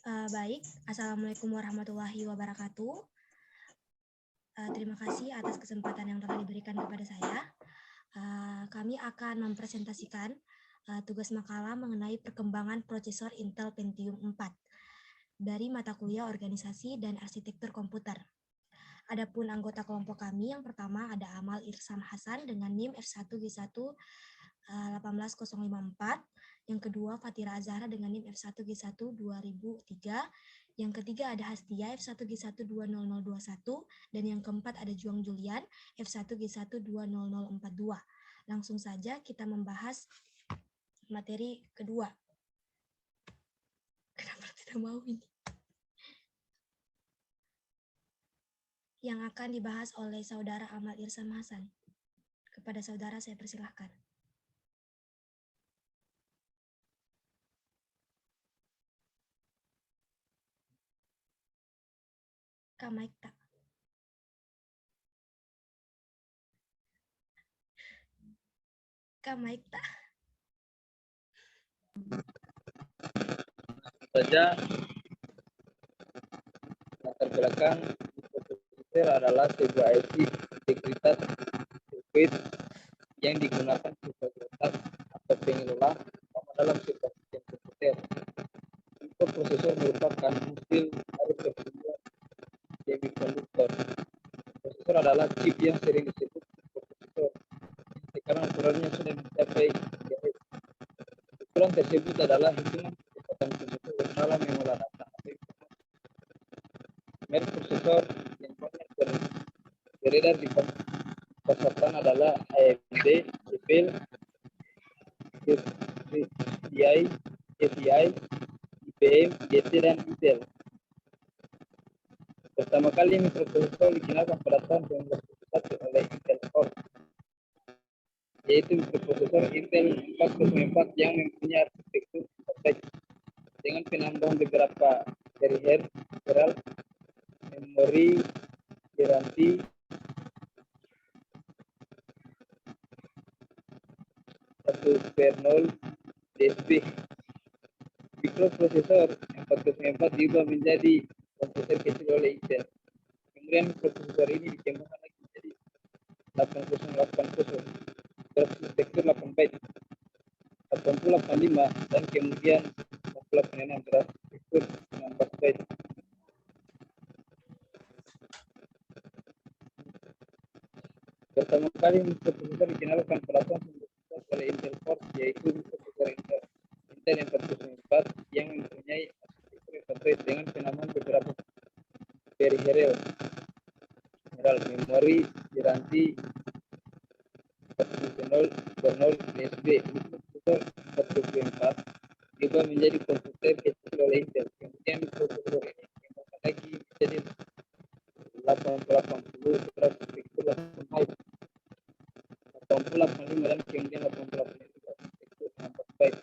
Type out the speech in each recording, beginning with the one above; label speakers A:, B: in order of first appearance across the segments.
A: Baik, Assalamualaikum warahmatullahi wabarakatuh. Terima kasih atas kesempatan yang telah diberikan kepada saya. Kami akan mempresentasikan tugas makalah mengenai perkembangan prosesor Intel Pentium 4 dari mata kuliah Organisasi dan Arsitektur Komputer. Adapun anggota kelompok kami yang pertama ada Amal Irsam Hasan dengan NIM F1G1 18054, yang kedua Fatira Azhara dengan NIM F1G1 2003, yang ketiga ada Hastia F1G1 20021, dan yang keempat ada Juang Julian F1G1 20042. Langsung saja kita membahas materi kedua. Kenapa tidak mau ini? Yang akan dibahas oleh Saudara Amal Irsam Hasan. Kepada saudara saya persilahkan. Kak Mike tak. Kak Mike tak.
B: Saja latar belakang komputer adalah sebuah IC integritas sirkuit yang digunakan sebagai otak atau pengelola utama dalam sebuah sistem komputer. Mikroprosesor merupakan hasil dari pertumbuhan semikonduktor. Prosesor adalah chip yang sering disebut mikroprosesor. Sekarang ukurannya sudah mencapai GHz. Ukuran tersebut adalah hitungan kecepatan komputer dalam mengolah data. Merek prosesor yang banyak beredar di pasaran adalah AMD, Intel, TI, IBM, GT, dan Intel. Pertama kali mikroprosesor dikenalkan pada tahun 1971 oleh Intel Core, yaitu mikroprosesor Intel 404 yang mempunyai arsitektur kompleks dengan penambahan beberapa peripheral, memori, garansi, kernel, DSP. Mikroprosesor 404 diubah menjadi komputer kecil oleh Intel. Kemudian mikroprosesor ini dikembangkan lagi menjadi 8080 berarsitektur 8 byte, 8085, dan kemudian 8086 berarsitektur 16 byte. Pertama kali mikroprosesor dikenalkan pada tahun 1991 oleh Intel Core, yaitu mikroprosesor Intel yang 404 yang mempunyai arsitektur interface dengan penambahan beberapa peripheral, memori, garansi, kernel, DSP. Mikroprosesor 404 juga menjadi komputer kecil oleh Intel. Kemudian mikroprosesor ini dikembangkan lagi menjadi 8080 berarsitektur 8 byte, 8085, dan kemudian 8085 berarsitektur 16 byte.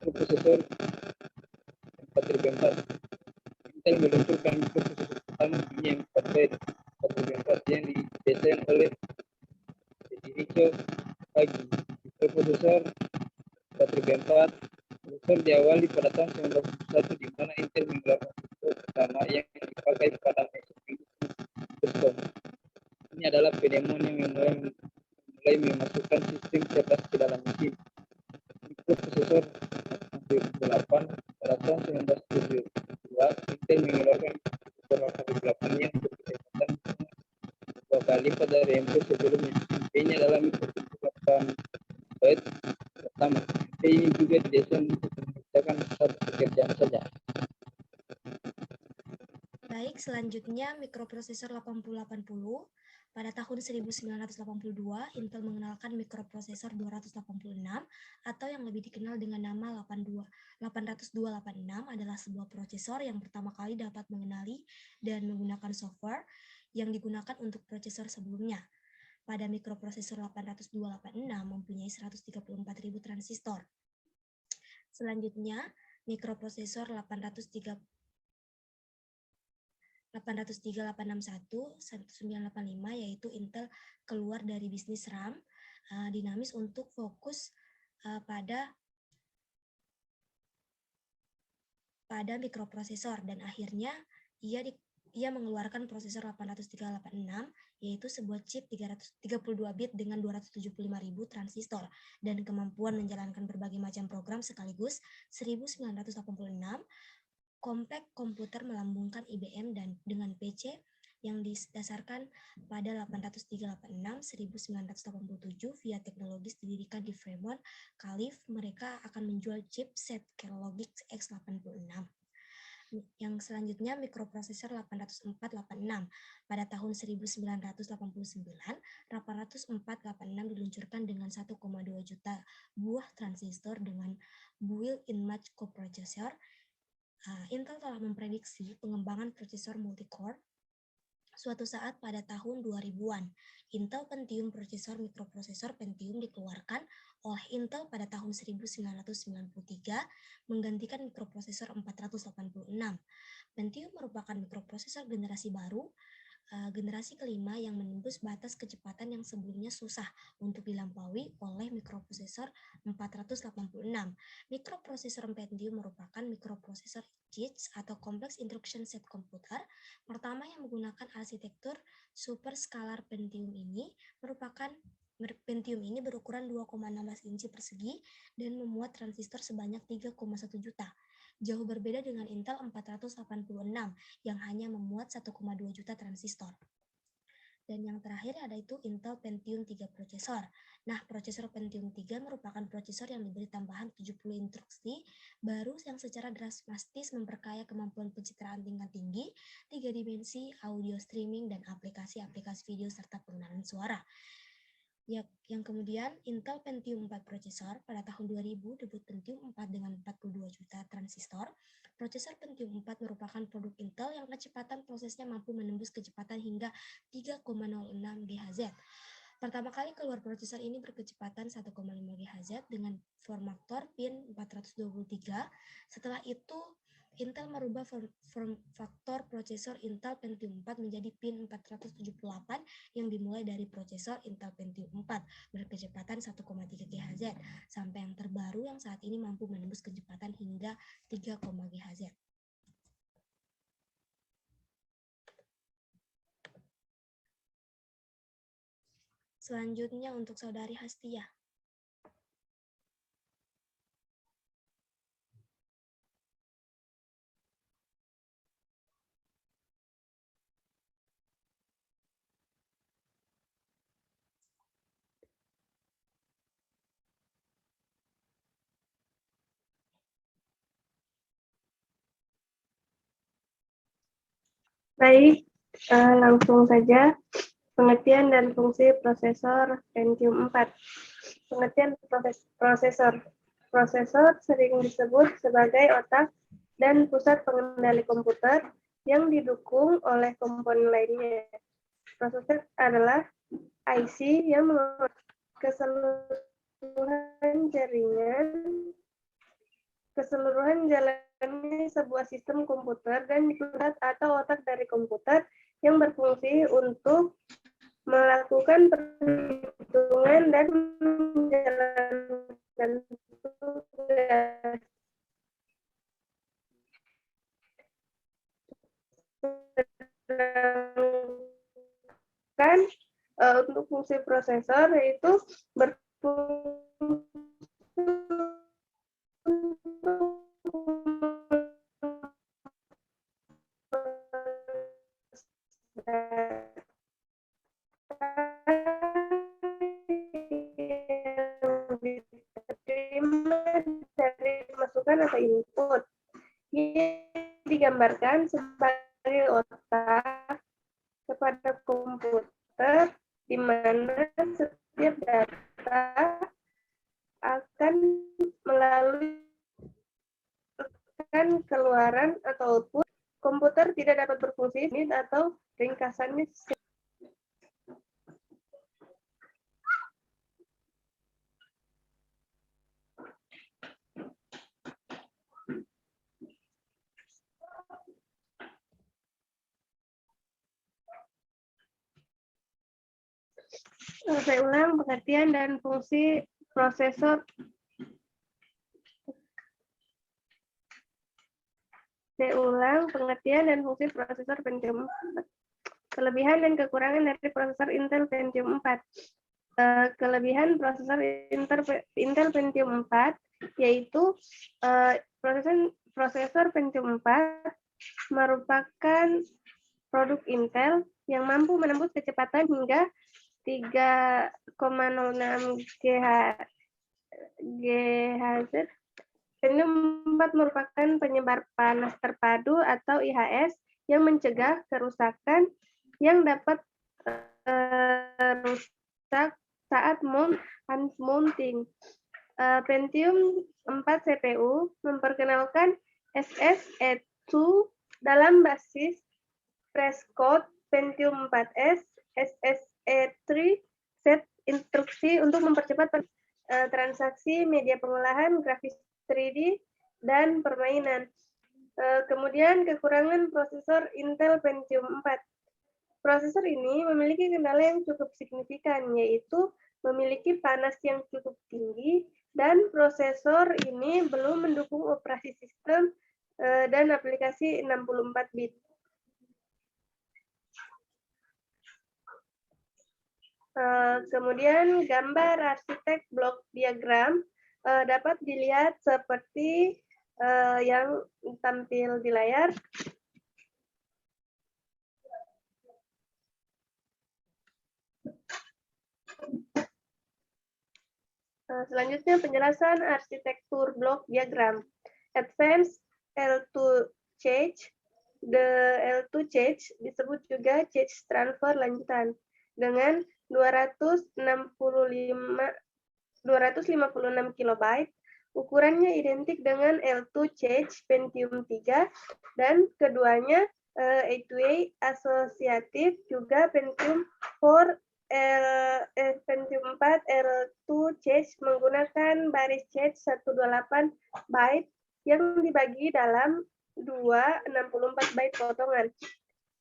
B: Mikroprosesor 4004. Intel meluncurkan mikroprosesor pertama dunia yang 4 byte 4004 yang didesain oleh Shinichiro Kagi. Mikroprosesor 4004 prosesor diawali pada tahun 1991 di mana Intel mengeluarkan prosesor pertama yang dipakai pada Mac Custom. Ini adalah penemuan yang mulai memasukkan sistem cerdas ke dalam mesin. Mikroprosesor 8 pada tahun 1972, Intel mengeluarkan mikroprosesor 8 yang berkecepatan 2 kali pada MP sebelumnya. MP-nya adalah mikroprosesor 8 byte pertama. MP ini juga didesain untuk mengerjakan satu pekerjaan saja.
A: Baik, selanjutnya mikroprosesor 8080. Pada tahun 1982, Intel mengenalkan mikroprosesor 286 atau yang lebih dikenal dengan nama 80286 adalah sebuah prosesor yang pertama kali dapat mengenali dan menggunakan software yang digunakan untuk prosesor sebelumnya. Pada mikroprosesor 80286 mempunyai 134.000 transistor. Selanjutnya, mikroprosesor 803.861, 1985, yaitu Intel keluar dari bisnis RAM dinamis untuk fokus pada mikroprosesor, dan akhirnya ia mengeluarkan prosesor 80386, yaitu sebuah chip 32 bit dengan 275.000 transistor dan kemampuan menjalankan berbagai macam program sekaligus. 1986, Compaq komputer melambungkan IBM dan dengan PC yang didasarkan pada 80386 1987 via teknologis didirikan di Fremont, Calif, mereka akan menjual chipset Kellogg X86. Yang selanjutnya mikroprosesor 80486. Pada tahun 1989, 80486 diluncurkan dengan 1,2 juta buah transistor dengan built-in match coprocessor. Intel telah memprediksi pengembangan prosesor multi-core suatu saat pada tahun 2000-an. Intel Pentium prosesor mikroprosesor Pentium dikeluarkan oleh Intel pada tahun 1993 menggantikan mikroprosesor 486. Pentium merupakan mikroprosesor generasi baru, generasi kelima yang menembus batas kecepatan yang sebelumnya susah untuk dilampaui oleh mikroprosesor 486. Mikroprosesor Pentium merupakan mikroprosesor CISC atau Complex Instruction Set Computer pertama yang menggunakan arsitektur superscalar. Pentium ini berukuran 2,16 inci persegi dan memuat transistor sebanyak 3,1 juta. Jauh berbeda dengan Intel 486 yang hanya memuat 1,2 juta transistor. Dan yang terakhir ada itu Intel Pentium 3 prosesor. Nah, prosesor Pentium 3 merupakan prosesor yang diberi tambahan 70 instruksi baru yang secara drastis memperkaya kemampuan pencitraan tingkat tinggi, 3 dimensi, audio streaming, dan aplikasi-aplikasi video serta pengenalan suara. Yang kemudian Intel Pentium 4 prosesor pada tahun 2000 debut Pentium 4 dengan 42 juta transistor. Prosesor Pentium 4 merupakan produk Intel yang kecepatan prosesnya mampu menembus kecepatan hingga 3,06 GHz. Pertama kali keluar prosesor ini berkecepatan 1,5 GHz dengan form faktor pin 423. Setelah itu Intel merubah form faktor prosesor Intel Pentium 4 menjadi pin 478 yang dimulai dari prosesor Intel Pentium 4 berkecepatan 1,3 GHz sampai yang terbaru yang saat ini mampu menembus kecepatan hingga 3, GHz. Selanjutnya untuk Saudari Hastia.
C: Baik, langsung saja. Pengertian dan fungsi prosesor Pentium 4. Pengertian prosesor. Prosesor sering disebut sebagai otak dan pusat pengendali komputer yang didukung oleh komponen lainnya. Prosesor adalah IC yang keseluruhan jalannya sebuah sistem komputer dan pusat atau otak dari komputer yang berfungsi untuk melakukan perhitungan dan menjalankan tugas. Untuk fungsi prosesor yaitu berfungsi dari masukan atau input. Ini digambarkan sebagai otak kepada komputer di mana setiap data akan melalui keluaran atau output. Komputer tidak dapat berfungsi atau ringkasannya saya ulang, pengertian dan fungsi prosesor ulang pengertian dan fungsi prosesor Pentium 4. Kelebihan dan kekurangan dari prosesor Intel Pentium 4. Kelebihan prosesor Intel Pentium 4 yaitu prosesor Pentium 4 merupakan produk Intel yang mampu menembus kecepatan hingga 3,06 GHz. Pentium 4 merupakan penyebar panas terpadu atau IHS yang mencegah kerusakan yang dapat rusak saat mounting. Pentium 4 CPU memperkenalkan SSE2 dalam basis Prescott Pentium 4S, SSE3 set instruksi untuk mempercepat transaksi media pengolahan, grafis 3D, dan permainan. Kemudian kekurangan prosesor Intel Pentium 4. Prosesor ini memiliki kendala yang cukup signifikan, yaitu memiliki panas yang cukup tinggi, dan prosesor ini belum mendukung operasi sistem dan aplikasi 64 bit. Kemudian gambar arsitek blok diagram dapat dilihat seperti yang tampil di layar. Selanjutnya penjelasan arsitektur blok diagram. Advanced L2 Change. The L2 Change disebut juga change transfer lanjutan dengan 256 KB. Ukurannya identik dengan L2 Change Pentium 3 dan keduanya A2A asosiatif juga Pentium 4 Pentium 4 L2 Change menggunakan baris change 128 byte yang dibagi dalam 64 byte potongan.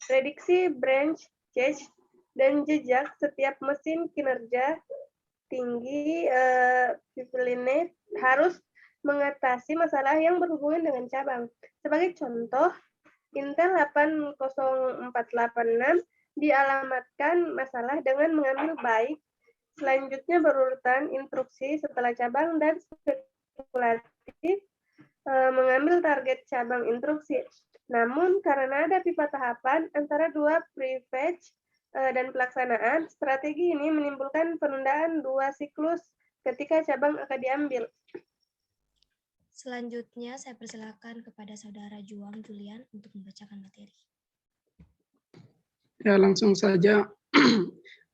C: Prediksi branch change dan jejak setiap mesin kinerja tinggi Pipelinet harus mengatasi masalah yang berhubungan dengan cabang. Sebagai contoh, Intel 80486 dialamatkan masalah dengan mengambil byte, selanjutnya berurutan instruksi setelah cabang, dan spekulatif mengambil target cabang instruksi. Namun, karena ada pipa tahapan antara dua prefetch dan pelaksanaan, strategi ini menimbulkan penundaan 2 siklus ketika cabang akan diambil.
A: Selanjutnya, saya persilakan kepada Saudara Juang Julian untuk membacakan materi.
D: Ya, langsung saja.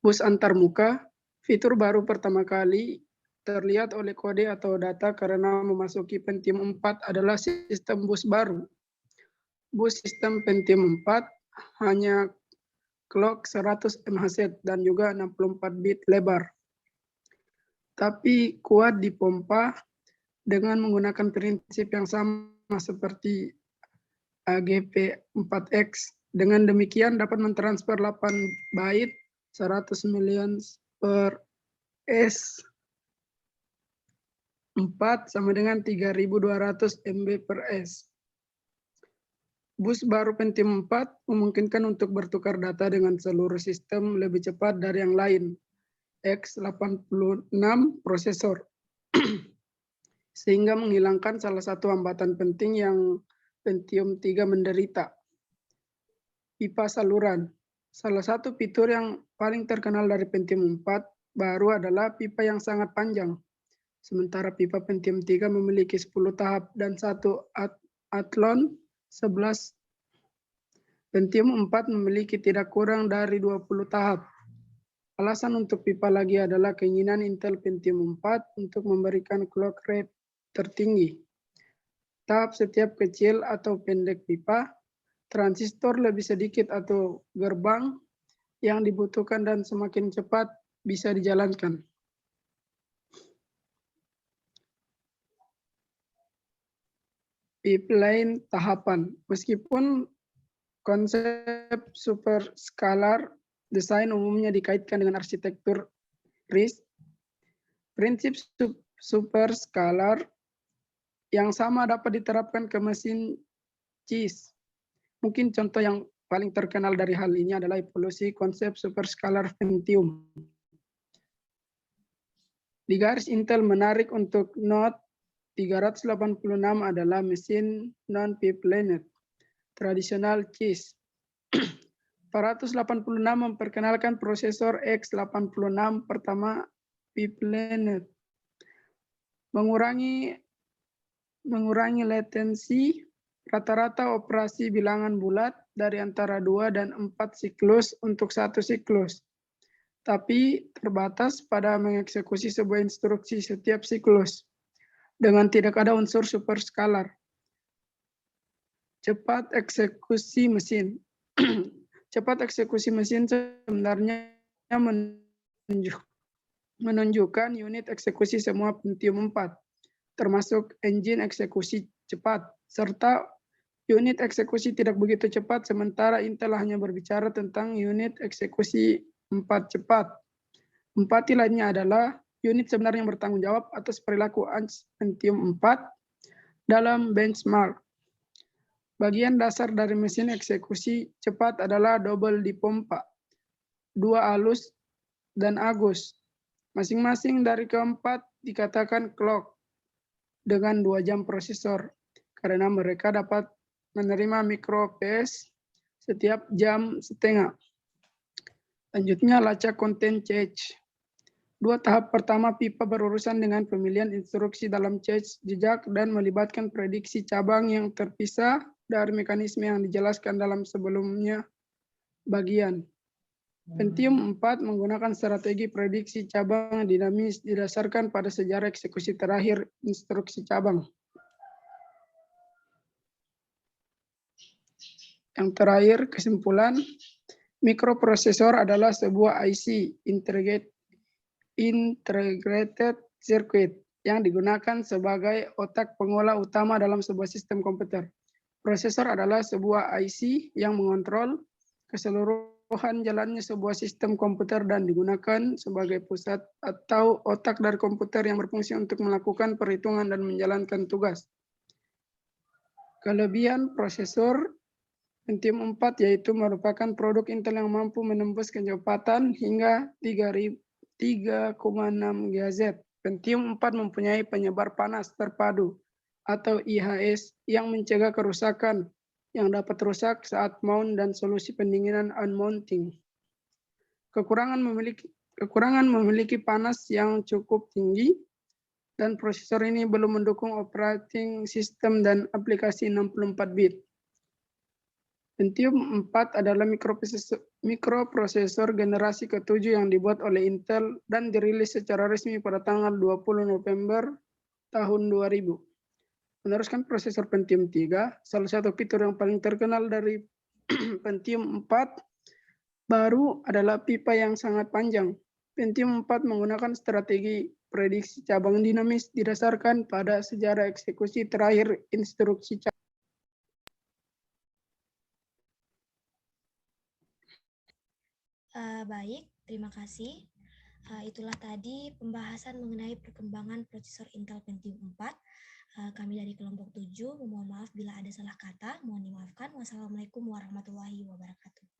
D: Bus antarmuka, fitur baru pertama kali terlihat oleh kode atau data karena memasuki Pentium 4 adalah sistem bus baru. Bus sistem Pentium 4 hanya clock 100 MHz dan juga 64 bit lebar. Tapi kuat dipompa dengan menggunakan prinsip yang sama seperti AGP4X. Dengan demikian dapat mentransfer 8 byte 100 million per S4 sama dengan 3200 MB per S. Bus baru Pentium 4 memungkinkan untuk bertukar data dengan seluruh sistem lebih cepat dari yang lain, X86 prosesor, sehingga menghilangkan salah satu hambatan penting yang Pentium 3 menderita. Pipa saluran. Salah satu fitur yang paling terkenal dari Pentium 4 baru adalah pipa yang sangat panjang. Sementara pipa Pentium 3 memiliki 10 tahap dan satu Athlon 11. Pentium 4 memiliki tidak kurang dari 20 tahap. Alasan untuk pipa lagi adalah keinginan Intel Pentium 4 untuk memberikan clock rate tertinggi. Tahap setiap kecil atau pendek pipa, transistor lebih sedikit atau gerbang yang dibutuhkan dan semakin cepat bisa dijalankan. Pipeline tahapan. Meskipun konsep superscalar desain umumnya dikaitkan dengan arsitektur RISC, prinsip superscalar yang sama dapat diterapkan ke mesin CIS. Mungkin contoh yang paling terkenal dari hal ini adalah evolusi konsep superscalar Pentium. Di garis Intel menarik untuk Note 386 adalah mesin non-pip-lanet, tradisional CIS. 486 memperkenalkan prosesor X86 pertama pip-lanet, mengurangi latensi rata-rata operasi bilangan bulat dari antara 2 dan 4 siklus untuk satu siklus, tapi terbatas pada mengeksekusi sebuah instruksi setiap siklus dengan tidak ada unsur superscalar. Cepat eksekusi mesin. Cepat eksekusi mesin sebenarnya menunjukkan unit eksekusi semua Pentium 4, termasuk engine eksekusi cepat, serta unit eksekusi tidak begitu cepat, sementara Intel hanya berbicara tentang unit eksekusi 4 cepat. 4 lainnya adalah unit sebenarnya yang bertanggung jawab atas perilaku Pentium 4 dalam benchmark. Bagian dasar dari mesin eksekusi cepat adalah double dipompa, 2 alus dan agus. Masing-masing dari keempat dikatakan clock dengan 2 jam prosesor, karena mereka dapat menerima mikro PS setiap jam setengah. Lanjutnya lacak konten cache. 2 tahap pertama pipa berurusan dengan pemilihan instruksi dalam cache jejak dan melibatkan prediksi cabang yang terpisah dari mekanisme yang dijelaskan dalam sebelumnya bagian. Pentium 4 menggunakan strategi prediksi cabang dinamis didasarkan pada sejarah eksekusi terakhir instruksi cabang. Yang terakhir, kesimpulan, mikroprosesor adalah sebuah IC, integrated circuit, yang digunakan sebagai otak pengolah utama dalam sebuah sistem komputer. Prosesor adalah sebuah IC yang mengontrol keseluruhan jalannya sebuah sistem komputer dan digunakan sebagai pusat atau otak dari komputer yang berfungsi untuk melakukan perhitungan dan menjalankan tugas. Kelebihan prosesor Pentium 4 yaitu merupakan produk Intel yang mampu menembus kecepatan hingga 3,6 GHz. Pentium 4 mempunyai penyebar panas terpadu atau IHS yang mencegah kerusakan yang dapat rusak saat mount dan solusi pendinginan unmounting. Kekurangan memiliki panas yang cukup tinggi dan prosesor ini belum mendukung operating system dan aplikasi 64 bit. Pentium 4 adalah mikroprosesor generasi ke-7 yang dibuat oleh Intel dan dirilis secara resmi pada tanggal 20 November tahun 2000. Meneruskan prosesor Pentium 3, salah satu fitur yang paling terkenal dari Pentium 4 baru adalah pipa yang sangat panjang. Pentium 4 menggunakan strategi prediksi cabang dinamis didasarkan pada sejarah eksekusi terakhir instruksi cabang.
A: Baik, terima kasih. Itulah tadi pembahasan mengenai perkembangan prosesor Intel Pentium 4. Kami dari kelompok 7 memohon maaf bila ada salah kata, mohon dimaafkan. Wassalamualaikum warahmatullahi wabarakatuh.